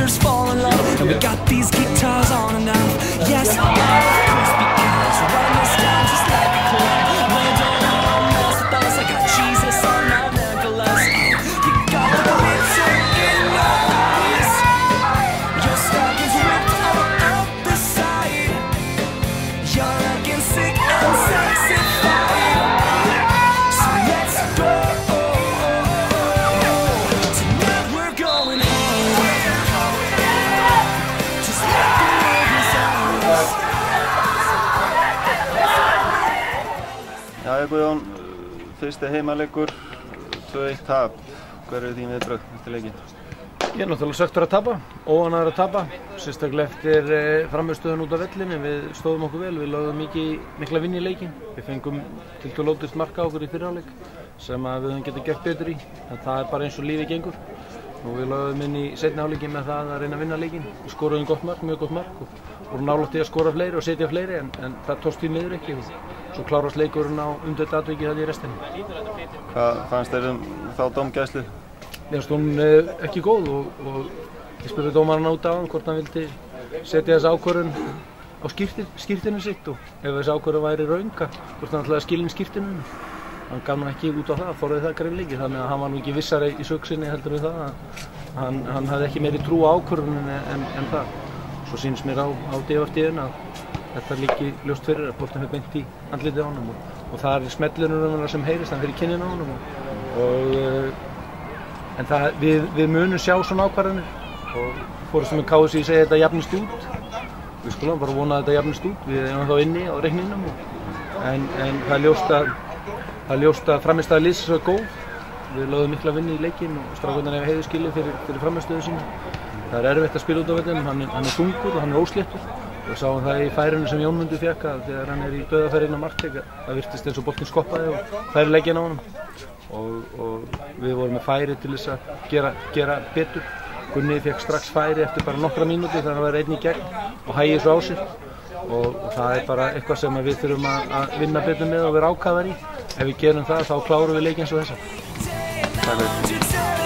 sisters fall in love, and we got these guitars on and off. Yes, let's be honest, we're writing this down just like a club. Land on all mess with us, I got Jesus on my necklace. You gotta be taking notice. Your stocking's ripped all out the side. You're looking sick and sexified. So let's go. Tonight we're going home. Just like the movies always. Jæja Guðjón, fyrsti heimaleikur, 2-1 tap. Hver eru þín viðbrögð eftir leikinn? Ég er náttúrulega svekktur að tapa, óánægður að tapa, sérstaklega eftir frammistöðun út af vellinum. Við stóðum okkur vel, við lögðum mikla vinnu í leikinn. Við fengum tiltölulega marka á okkur í fyrri hálfleik sem við höfum getað gert betur í. En það er bara eins og lífið gengur. Og við lögðum inn í seinni hálfleikinn með það að reyna að vinna leikinn. Við skoruðum gott mark, mjög gott mark og vorum nálægt í að skora fleiri og setja fleiri en það tókst því miður ekki. Svo klárast leikurinn á umdeilt atviki þarna í restinni. Hvað fannst þér þá dómgæslu? Mér fannst hún ekki góð og ég spurði dómarann út á hann hvort hann vildi setja þessa ákvörðun á skírteinu sitt og ef þessi ákvörðun væri röng, hvort hann ætlaði að skila inn skírteinu. Hann gaf nú ekki út á það, forðaði það greinleiki, þannig að hann var nú ekki vissari í sök sinni heldur við það að hann hafði ekki meiri trú á ákvörðuninni en það. Svo sýnist mér á DFD-inu að þetta liggi ljóst fyrir að boltinn fer beint í andlitið á honum og það er smellurinn sem heyrist, hann fer í kinninn á honum en við munum sjá svona ákvarðanir og forystan með KSÍ segir þetta jafnist út. Við skulum bara vona að þetta jafnist út, við erum þá inni á reikningnum en það er ljóst að frammistaða liðsins var góð. Við lögðum mikla vinnu í leikinn og strákarnir eiga heiðurskilið fyrir frammistöðu sína. Það er erfitt að spila út á vellinum, hann er þungur og hann er ósléttur. Við sáum það í færinu sem Jónmundur fékk að þegar hann er í dauðafæri inn á markteig það virtist eins og boltinn skoppaði og færi leikinn á honum. Og við vorum með færi til þess að gera betur. Gunni fékk strax færi eftir bara nokkra mínútur þegar hann var einn í gegn og hægir svo á sig. Og það er bara eitthvað sem við þurfum að vinna betur með og vera ákafar í. Ef við gerum það þá klárum við leikinn eins og þessa. Takk fyrir.